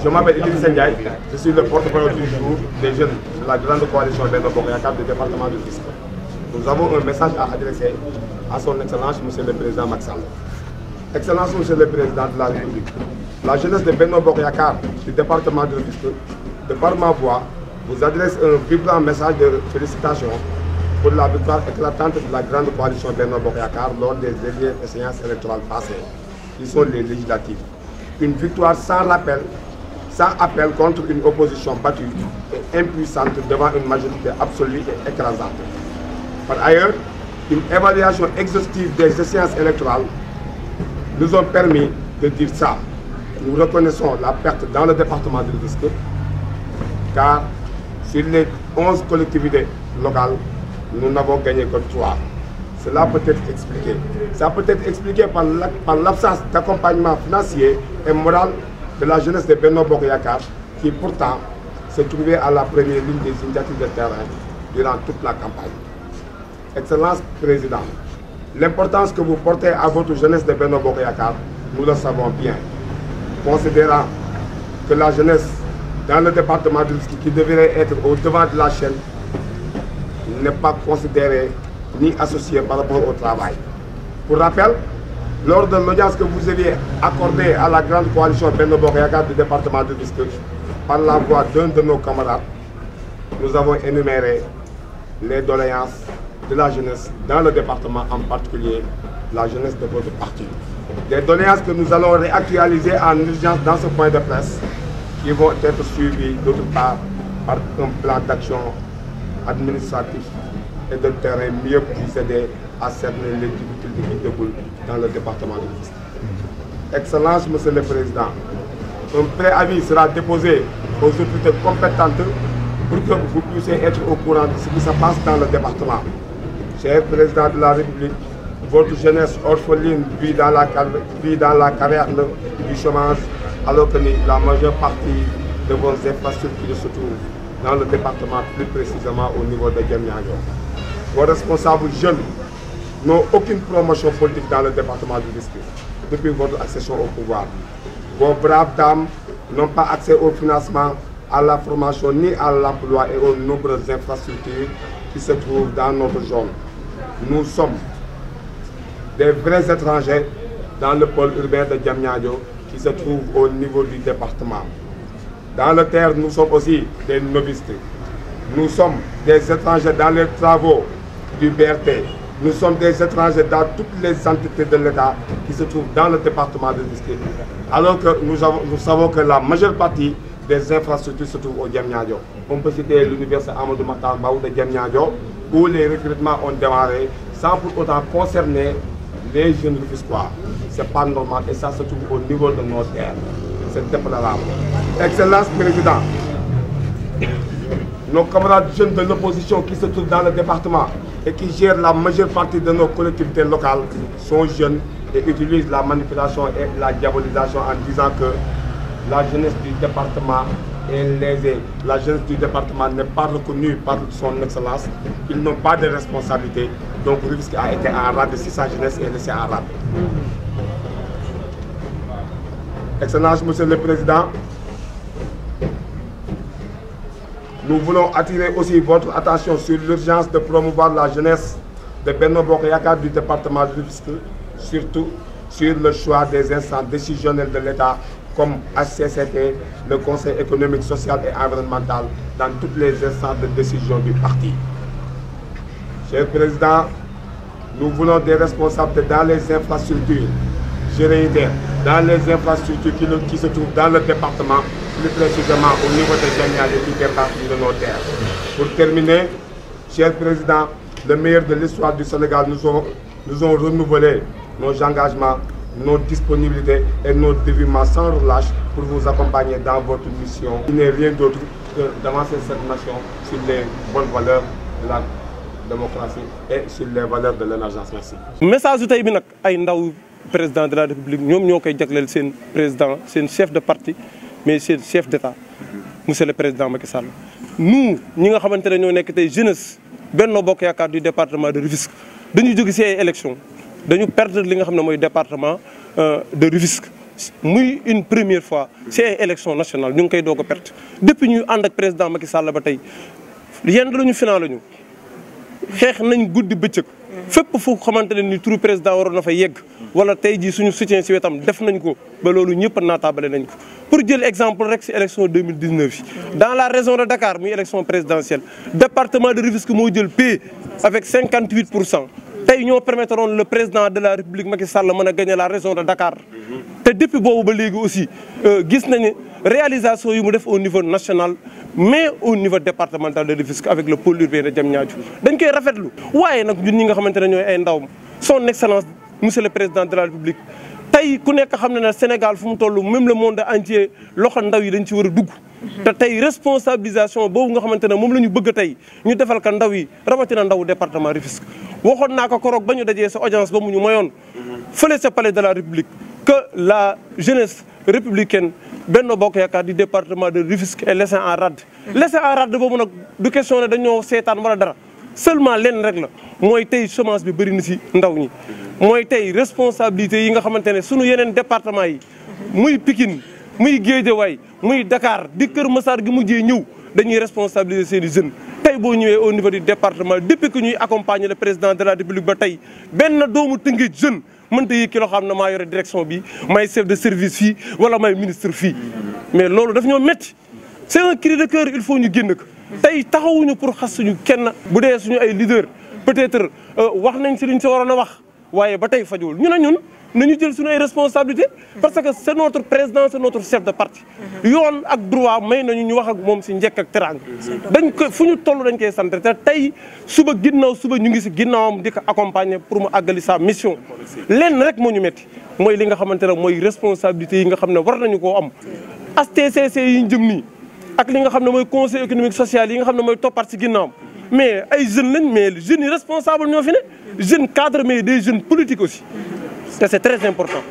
Je m'appelle Idrissa Ndiaye, je suis le porte-parole du jour des jeunes de la grande coalition Benno Bokk Yakaar du département de Rufisque. Nous avons un message à adresser à son Excellence, Monsieur le Président Macky Sall. Excellence, Monsieur le Président de la République, la jeunesse de Benno Bokk Yakaar du département de Rufisque, de par ma voix, vous adresse un vibrant message de félicitations pour la victoire éclatante de la grande coalition Benno Bokk Yakaar lors des dernières échéances électorales passées, qui sont les législatives. Une victoire sans appel contre une opposition battue et impuissante devant une majorité absolue et écrasante. Par ailleurs, une évaluation exhaustive des échéances électorales nous ont permis de dire ça. Nous reconnaissons la perte dans le département de Rufisque, car sur les 11 collectivités locales, nous n'avons gagné que 3. Cela peut être expliqué. Ça peut être expliqué par l'absence d'accompagnement financier et moral de la jeunesse de Benno Bokk Yakaar, qui pourtant se trouvait à la première ligne des initiatives de terrain durant toute la campagne. Excellence Président, l'importance que vous portez à votre jeunesse de Benno Bokk Yakaar, nous le savons bien. Considérant que la jeunesse dans le département de Rufisque, qui devrait être au devant de la chaîne, n'est pas considérée ni associée par rapport au travail. Pour rappel, lors de l'audience que vous aviez accordée à la grande coalition Benno Bokk Yakaar du département de Rufisque, par la voix d'un de nos camarades, nous avons énuméré les doléances de la jeunesse dans le département, en particulier la jeunesse de votre parti. Des doléances que nous allons réactualiser en urgence dans ce point de presse, qui vont être suivies d'autre part par un plan d'action administratif et de terrain mieux procédé à cerner les difficultés qui découlent dans le département de Rufisque. Excellence, Monsieur le Président, un préavis sera déposé aux autorités compétentes pour que vous puissiez être au courant de ce qui se passe dans le département. Cher Président de la République, votre jeunesse orpheline vit dans la caverne du chômage, alors que la majeure partie de vos infrastructures se trouvent dans le département, plus précisément au niveau de Diamniadio. Vos responsables jeunes n'ont aucune promotion politique dans le département du Rufisque depuis votre accession au pouvoir. Vos braves dames n'ont pas accès au financement, à la formation ni à l'emploi et aux nombreuses infrastructures qui se trouvent dans notre zone. Nous sommes des vrais étrangers dans le pôle urbain de Diamniadio qui se trouve au niveau du département. Dans le terre, nous sommes aussi des novices. Nous sommes des étrangers dans les travaux du BRT. Nous sommes des étrangers dans toutes les entités de l'État qui se trouvent dans le département de Rufisque. Alors que nous savons que la majeure partie des infrastructures se trouvent au Diamniadio. On peut citer l'université Amadou Mahtar Mbow de Diamniadio, où les recrutements ont démarré sans pour autant concerner les jeunes Rufisquois. Ce n'est pas normal et ça se trouve au niveau de nos terres. C'est déplorable. Excellence Président, nos camarades jeunes de l'opposition qui se trouvent dans le département et qui gèrent la majeure partie de nos collectivités locales sont jeunes et utilisent la manipulation et la diabolisation en disant que la jeunesse du département est lésée. La jeunesse du département n'est pas reconnue par son Excellence. Ils n'ont pas de responsabilité. Donc Rufisque a été en rade si sa jeunesse est laissée en rade. Excellence, Monsieur le Président, nous voulons attirer aussi votre attention sur l'urgence de promouvoir la jeunesse de Benno Bokk Yakaar du département de Rufisque, surtout sur le choix des instances décisionnelles de l'État comme HCCT, le Conseil économique, social et environnemental, dans toutes les instances de décision du parti. Cher Président, nous voulons des responsables dans les infrastructures. Je réitère, dans les infrastructures qui se trouvent dans le département, plus précisément au niveau de Diamniadio qui fait partie de nos terres. Pour terminer, cher Président, le meilleur de l'histoire du Sénégal, nous ont renouvelé nos engagements, nos disponibilités et nos dévouements sans relâche pour vous accompagner dans votre mission. Il n'est rien d'autre que d'avancer cette nation sur les bonnes valeurs de la démocratie et sur les valeurs de l'émergence. Merci. Message tey bi nag ay ndaw président de la République ñoom ñoo koy jagleel seen président seen chef de parti mais seen chef d'État monsieur le président Macky Sall. nous ñi nga xamante ne ñoo nekk tey jeunesse Benno Bokk Yakaar du département de Rufisque dañu jóge ci ay élections dañu perdre li nga xam ne mooy département de Rufisque muy une première fois ci ay élection nationale ñu ngi koy doog a perte depuis ñuy ànd ak président Macky Sall ba tey yenn lañu final lañu xeex nañ guddi bëccëg fépp fu xamante ne ni turu président waroon na fa yegg wala tey jii suñu soutien si wetam def nañ ko ba loolu ñëpp a naataabale nañ ko. pour jël exemple rek si élection 2019 yi dans la région de Dakar muy élection présidentielle département de Rufisque moo jël paie avec 58%. tey ñoo permettroon le président de la République Macky Sall mën a gagner la région de Dakar te depuis boobu ba léegi aussi gis nañu réalisation yu mu def au niveau national mais au niveau départemental de Rufisque avec le pôle urbain de Diamniadio dañ koy rafetlu. waaye nag ñun ñi nga xamante ne ñooy ay ndawam son excellence monsieur le président de la République tey ku nekk xam ne ne Sénégal fu mu toll même le monde entier loxo ndaw yi dañ ci war a dugg. te tey responsabilisation boobu nga xamante ne moom la ñu bëgg tey ñu defal ka ndaw yi rawatina ndaw département Rufisque waxoon naa ko koroog ba ñu dajee sa audience ba mu ñu mayoon fële sa palais de la République que la jeunesse républicaine Benno Bokk Yaakaar du département de Rufisque est laissée en rade. laissée en rade boobu nag du question ne dañoo seetaan wala dara seulement lenn rek la mooy tey chômage bi bëri na si ndaw ñi. mooy tey responsabilité yi nga xamante ne sunu yeneen département yi muy Pikine muy Guédiawaye muy Dakar di Kër Massar gi mujjee ñëw dañuy responsabiliser seen i jeunes. tey boo ñëwee au niveau du département depuis que ñuy accompagner le président de la République ba tey benn doomu Tëngéej jeune mënta yi ki loo xam ne maa yore direction bi may chef de service fii wala may ministre fii. mais loolu daf ñoo métti c'est un cri de cœur il faut ñu génn ko. tey taxawuñu pour xas suñu kenn bu dee suñu ay leader peut-être wax nañ si liñ si waroon a wax waaye ba tey fajul ñu ne ñun nañu jël suñu ay responsabilités parce que c'est notre président c'est notre chef de parti. yoon ak droit may nañu ñu wax ak moom si njëkk ak teraanga. dañ ko fu ñu toll dañ koy sant te tey suba ginnaaw suba ñu ngi si ginnaawam di ko accompagner pour mu àggali sa mission. lenn rek moo ñu métti mooy li nga xamante ne mooy responsabilités yi nga xam ne war nañu koo am. HCCT yi ñu jëm nii ak li nga xam ne mooy conseil économique social yi nga xam ne mooy toppaat si ginnaawam mais ay jeunes lañ mais jeunes yi responsable ñoo fi ne jeunes cadres mais des jeunes politiques aussi te c'est très important.